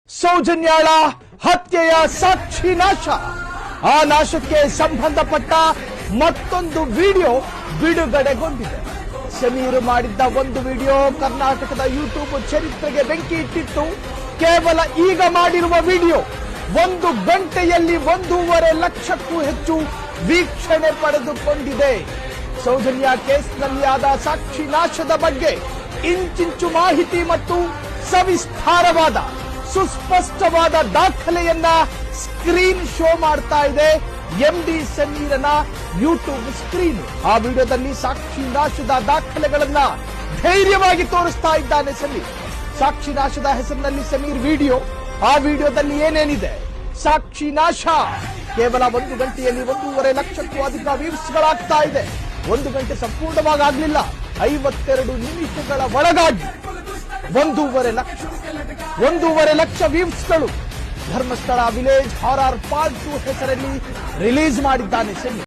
ಸೌಜನ್ಯಾಳ ಹತ್ಯೆಯ ಸಾಕ್ಷಿ ನಾಶ. ಆ ನಾಶಕ್ಕೆ ಸಂಬಂಧಪಟ್ಟ ಮತ್ತೊಂದು ವಿಡಿಯೋ ಬಿಡುಗಡೆಗೊಂಡಿದೆ. ಸಮೀರ್ ಮಾಡಿದ್ದ ಒಂದು ವಿಡಿಯೋ ಕರ್ನಾಟಕದ ಯೂಟ್ಯೂಬ್ ಚರಿತ್ರೆಗೆ ಬೆಂಕಿ ಇಟ್ಟಿತ್ತು. ಕೇವಲ ಈಗ ಮಾಡಿರುವ ವಿಡಿಯೋ 1 ಗಂಟೆಯಲ್ಲಿ 1.5 ಲಕ್ಷಕ್ಕೂ ಹೆಚ್ಚು ವೀಕ್ಷಣೆ ಪಡೆದುಕೊಂಡಿದೆ. ಸೌಜನ್ಯ ಕೇಸ್ನಲ್ಲಿ ಆದ ಸಾಕ್ಷಿ ನಾಶದ ಬಗ್ಗೆ ಇಂಚಿಂಚು ಮಾಹಿತಿ ಮತ್ತು ಸವಿಸ್ತಾರವಾದ ಸುಸ್ಪಷ್ಟವಾದ ದಾಖಲೆಯನ್ನ ಸ್ಕ್ರೀನ್ ಶೋ ಮಾಡ್ತಾ ಇದೆ ಎಂಡಿ ಸಮೀರನ ಯೂಟ್ಯೂಬ್ ಸ್ಕ್ರೀನ್. ಆ ವಿಡಿಯೋದಲ್ಲಿ ಸಾಕ್ಷಿ ನಾಶದ ದಾಖಲೆಗಳನ್ನ ಧೈರ್ಯವಾಗಿ ತೋರಿಸ್ತಾ ಇದ್ದಾನೆ ಸಮೀರ್. ಸಾಕ್ಷಿ ನಾಶದ ಹೆಸರಿನಲ್ಲಿ ಸಮೀರ್ ವಿಡಿಯೋ. ಆ ವಿಡಿಯೋದಲ್ಲಿ ಏನೇನಿದೆ? ಸಾಕ್ಷಿ ನಾಶ ಕೇವಲ 1 ಗಂಟೆಯಲ್ಲಿ 1.5 ಲಕ್ಷಕ್ಕೂ ಅಧಿಕ ವ್ಯೂಸ್ಗಳಾಗ್ತಾ ಇದೆ. 1 ಗಂಟೆ ಸಂಪೂರ್ಣವಾಗಿ ಆಗ್ಲಿಲ್ಲ, 52 ನಿಮಿಷಗಳ ಒಳಗಾಗಿ 1.5 ಲಕ್ಷ ವ್ಯೂಸ್ಗಳು ಧರ್ಮಸ್ಥಳ ವಿಲೇಜ್ ಹಾರರ್ ಪಾರ್ಟ್ 2 ಹೆಸರಲ್ಲಿ ರಿಲೀಸ್ ಮಾಡಿದ್ದಾನೆ ಸಮೀರ್.